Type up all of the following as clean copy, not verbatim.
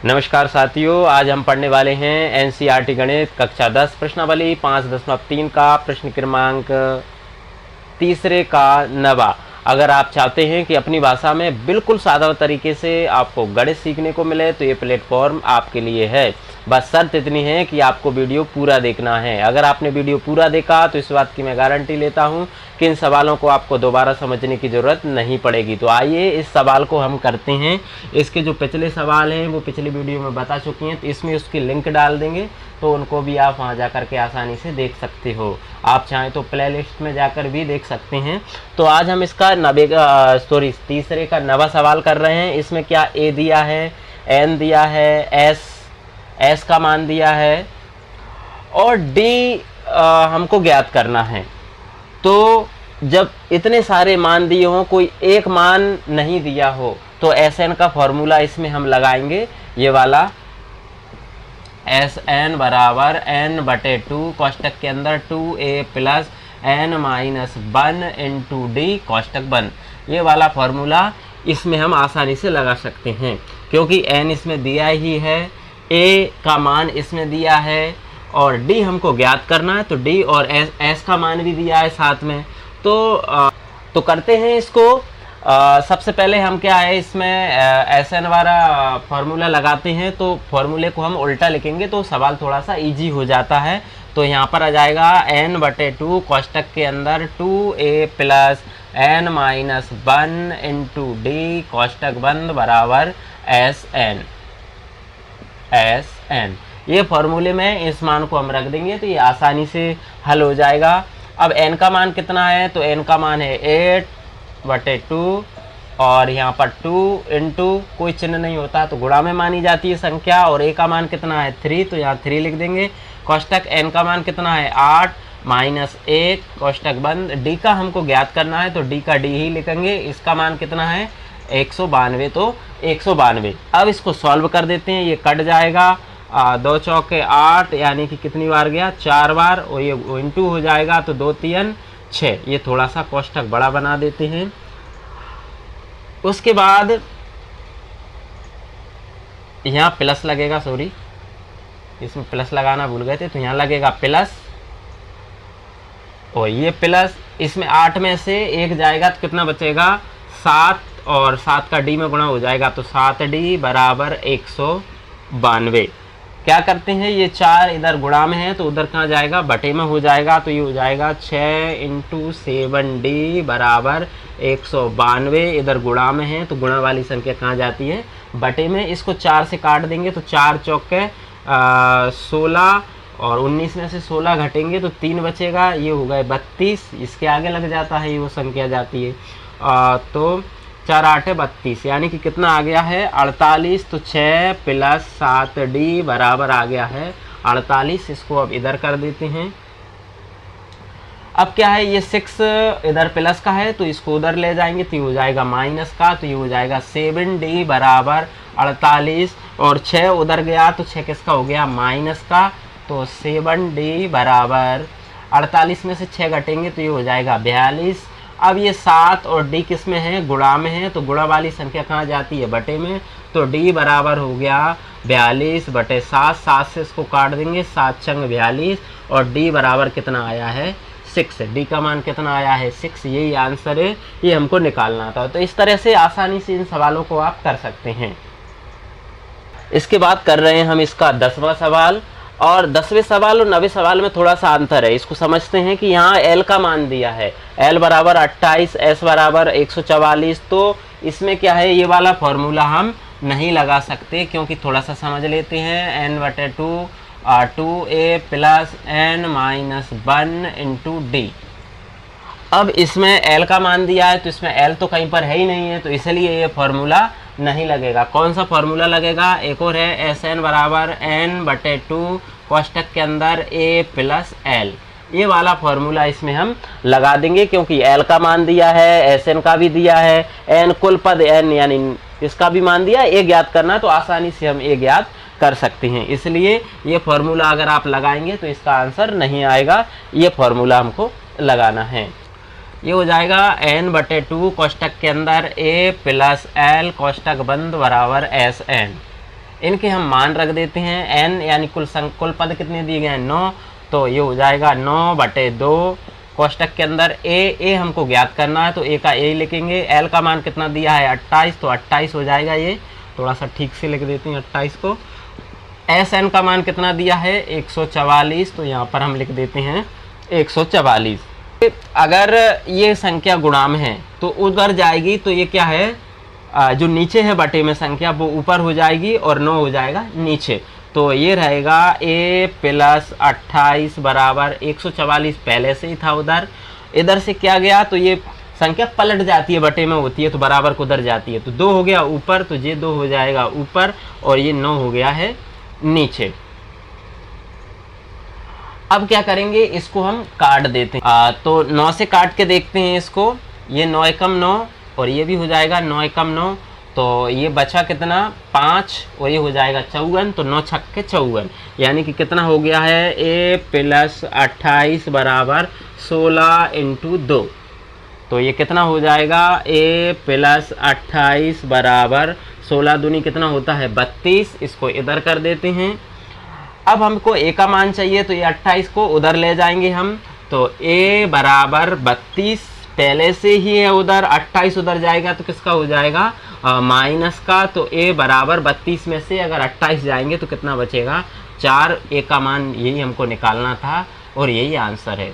नमस्कार साथियों, आज हम पढ़ने वाले हैं एनसीईआरटी गणित कक्षा 10 प्रश्नावली 5.3 का प्रश्न क्रमांक तीसरे का नवा। अगर आप चाहते हैं कि अपनी भाषा में बिल्कुल सादा तरीके से आपको गणित सीखने को मिले तो ये प्लेटफॉर्म आपके लिए है। बस शर्त इतनी है कि आपको वीडियो पूरा देखना है। अगर आपने वीडियो पूरा देखा तो इस बात की मैं गारंटी लेता हूं कि इन सवालों को आपको दोबारा समझने की ज़रूरत नहीं पड़ेगी। तो आइए इस सवाल को हम करते हैं। इसके जो पिछले सवाल हैं वो पिछली वीडियो में बता चुकी हैं, तो इसमें उसकी लिंक डाल देंगे तो उनको भी आप वहां जाकर के आसानी से देख सकते हो। आप चाहें तो प्लेलिस्ट में जाकर भी देख सकते हैं। तो आज हम इसका तीसरे का नवा सवाल कर रहे हैं। इसमें क्या ए दिया है, एन दिया है, एस का मान दिया है और डी हमको ज्ञात करना है। तो जब इतने सारे मान दिए हों, कोई एक मान नहीं दिया हो, तो एस एन का फॉर्मूला इसमें हम लगाएंगे, ये वाला एस एन बराबर एन बटे 2 कोष्टक के अंदर 2a plus N minus 1 into D कोष्टक बंद। ये वाला फॉर्मूला इसमें हम आसानी से लगा सकते हैं क्योंकि एन इसमें दिया ही है, ए का मान इसमें दिया है और डी हमको ज्ञात करना है। तो डी और एस का मान भी दिया है साथ में। तो करते हैं इसको। सबसे पहले हम क्या है इसमें एस एन वाला फार्मूला लगाते हैं। तो फार्मूले को हम उल्टा लिखेंगे तो सवाल थोड़ा सा इजी हो जाता है। तो यहाँ पर आ जाएगा एन बटे 2 कोष्टक के अंदर 2a plus N minus 1 into D कोष्टक बंद बराबर एस एन। ये फॉर्मूले में इस मान को हम रख देंगे तो ये आसानी से हल हो जाएगा। अब n का मान कितना है, तो n का मान है 8 बटे 2 और यहाँ पर 2 इंटू कोई चिन्ह नहीं होता तो गुणा में मानी जाती है संख्या, और a का मान कितना है 3 तो यहाँ 3 लिख देंगे। कोष्टक n का मान कितना है 8 माइनस 1 कोष्टक बंद। d का हमको ज्ञात करना है तो d का d ही लिखेंगे। इसका मान कितना है 192, तो 192। अब इसको सॉल्व कर देते हैं, ये कट जाएगा 2 चौके 8 यानी कि कितनी बार गया 4 बार, और ये इंटू हो जाएगा तो 2 3 6। ये थोड़ा सा कोष्टक बड़ा बना देते हैं। उसके बाद यहाँ प्लस लगेगा, सॉरी इसमें प्लस लगाना भूल गए थे, तो यहाँ लगेगा प्लस और ये प्लस। इसमें 8 में से 1 जाएगा तो कितना बचेगा 7 और 7 का डी में गुणा हो जाएगा तो 7d बराबर 192। क्या करते हैं, ये 4 इधर गुणा में है तो उधर कहाँ जाएगा बटे में हो जाएगा, तो ये हो जाएगा 6 इंटू 7d बराबर 192। इधर गुणा में है तो गुणा वाली संख्या कहाँ जाती है बटे में। इसको 4 से काट देंगे तो 4 चौके 16 और 19 में से 16 घटेंगे तो 3 बचेगा, ये हो गए 32। इसके आगे लग जाता है, ये वो संख्या जाती है। तो 4 8 32 यानी कि कितना आ गया है 48। तो 6 प्लस 7d बराबर आ गया है 48। इसको अब इधर कर देते हैं। अब क्या है, ये 6 इधर प्लस का है तो इसको उधर ले जाएंगे तो ये हो जाएगा माइनस का, तो ये हो जाएगा 7d बराबर 48 और 6 उधर गया तो 6 किसका हो गया माइनस का, तो 7d बराबर 48 में से 6 घटेंगे तो ये हो जाएगा 42। अब ये 7 और d किस में है गुणा में है तो गुणा वाली संख्या कहाँ जाती है बटे में, तो d बराबर हो गया 42 बटे 7। 7 से इसको काट देंगे, 7 छंग 42 और d बराबर कितना आया है 6। d का मान कितना आया है 6। यही आंसर है, ये हमको निकालना था। तो इस तरह से आसानी से इन सवालों को आप कर सकते हैं। इसके बाद कर रहे हैं हम इसका 10वां सवाल, और 10वें सवाल और 9वें सवाल में थोड़ा सा अंतर है। इसको समझते हैं कि यहाँ L का मान दिया है, L बराबर 28, S बराबर 144। तो इसमें क्या है, ये वाला फॉर्मूला हम नहीं लगा सकते क्योंकि थोड़ा सा समझ लेते हैं। n बटे 2 2a plus N minus 1 into D. अब इसमें L का मान दिया है तो इसमें L तो कहीं पर है ही नहीं है, तो इसलिए ये फॉर्मूला नहीं लगेगा। कौन सा फॉर्मूला लगेगा, एक और है एस एन बराबर n बटे 2 कोष्टक के अंदर a प्लस l। ये वाला फॉर्मूला इसमें हम लगा देंगे क्योंकि l का मान दिया है, एस एन का भी दिया है, n कुल पद n यानी इसका भी मान दिया, a ज्ञात करना तो आसानी से हम a ज्ञात कर सकते हैं। इसलिए ये फॉर्मूला अगर आप लगाएंगे तो इसका आंसर नहीं आएगा, ये फॉर्मूला हमको लगाना है। ये हो जाएगा n बटे 2 कोष्टक के अंदर a प्लस l कोष्टक बंद बराबर एस एन। इनके हम मान रख देते हैं। n यानी कुल पद कितने दिए गए हैं 9, तो ये हो जाएगा 9/2 कोष्टक के अंदर a हमको ज्ञात करना है तो a का a लिखेंगे। l का मान कितना दिया है 28, तो 28 हो जाएगा, ये थोड़ा सा ठीक से लिख देते हैं 28 को। sn का मान कितना दिया है 144, तो यहाँ पर हम लिख देते हैं 144। अगर ये संख्या गुणाम है तो उधर जाएगी, तो ये क्या है जो नीचे है बटे में संख्या वो ऊपर हो जाएगी और 9 हो जाएगा नीचे। तो ये रहेगा a + 28 बराबर 144 पहले से ही था उधर, इधर से क्या गया तो ये संख्या पलट जाती है, बटे में होती है तो बराबर को उधर जाती है, तो 2 हो गया ऊपर, तो ये 2 हो जाएगा ऊपर और ये 9 हो गया है नीचे। अब क्या करेंगे, इसको हम काट देते हैं। तो 9 से काट के देखते हैं इसको, ये 9 एकम 9 और ये भी हो जाएगा 9 एकम 9, तो ये बचा कितना 5 और ये हो जाएगा 54, तो 9 छक्के 54, यानी कि कितना हो गया है a + 28 बराबर 16 × 2। तो ये कितना हो जाएगा a + 28 बराबर 16 दूनी कितना होता है 32। इसको इधर कर देते हैं। अब हमको a का मान चाहिए, तो ये 28 को उधर ले जाएंगे हम, तो a बराबर 32 पहले से ही है उधर, 28 उधर जाएगा तो किसका हो जाएगा माइनस का। तो a बराबर 32 में से अगर 28 जाएंगे तो कितना बचेगा 4। a का मान यही हमको निकालना था और यही आंसर है।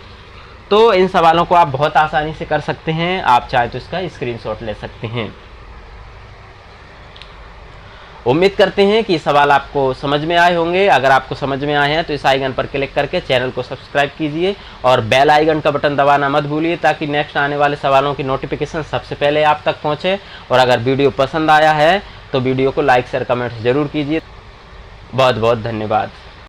तो इन सवालों को आप बहुत आसानी से कर सकते हैं, आप चाहे तो इसका स्क्रीनशॉट ले सकते हैं। उम्मीद करते हैं कि सवाल आपको समझ में आए होंगे। अगर आपको समझ में आए हैं तो इस आइकन पर क्लिक करके चैनल को सब्सक्राइब कीजिए और बेल आइकन का बटन दबाना मत भूलिए, ताकि नेक्स्ट आने वाले सवालों की नोटिफिकेशन सबसे पहले आप तक पहुंचे। और अगर वीडियो पसंद आया है तो वीडियो को लाइक शेयर कमेंट जरूर कीजिए। बहुत बहुत धन्यवाद।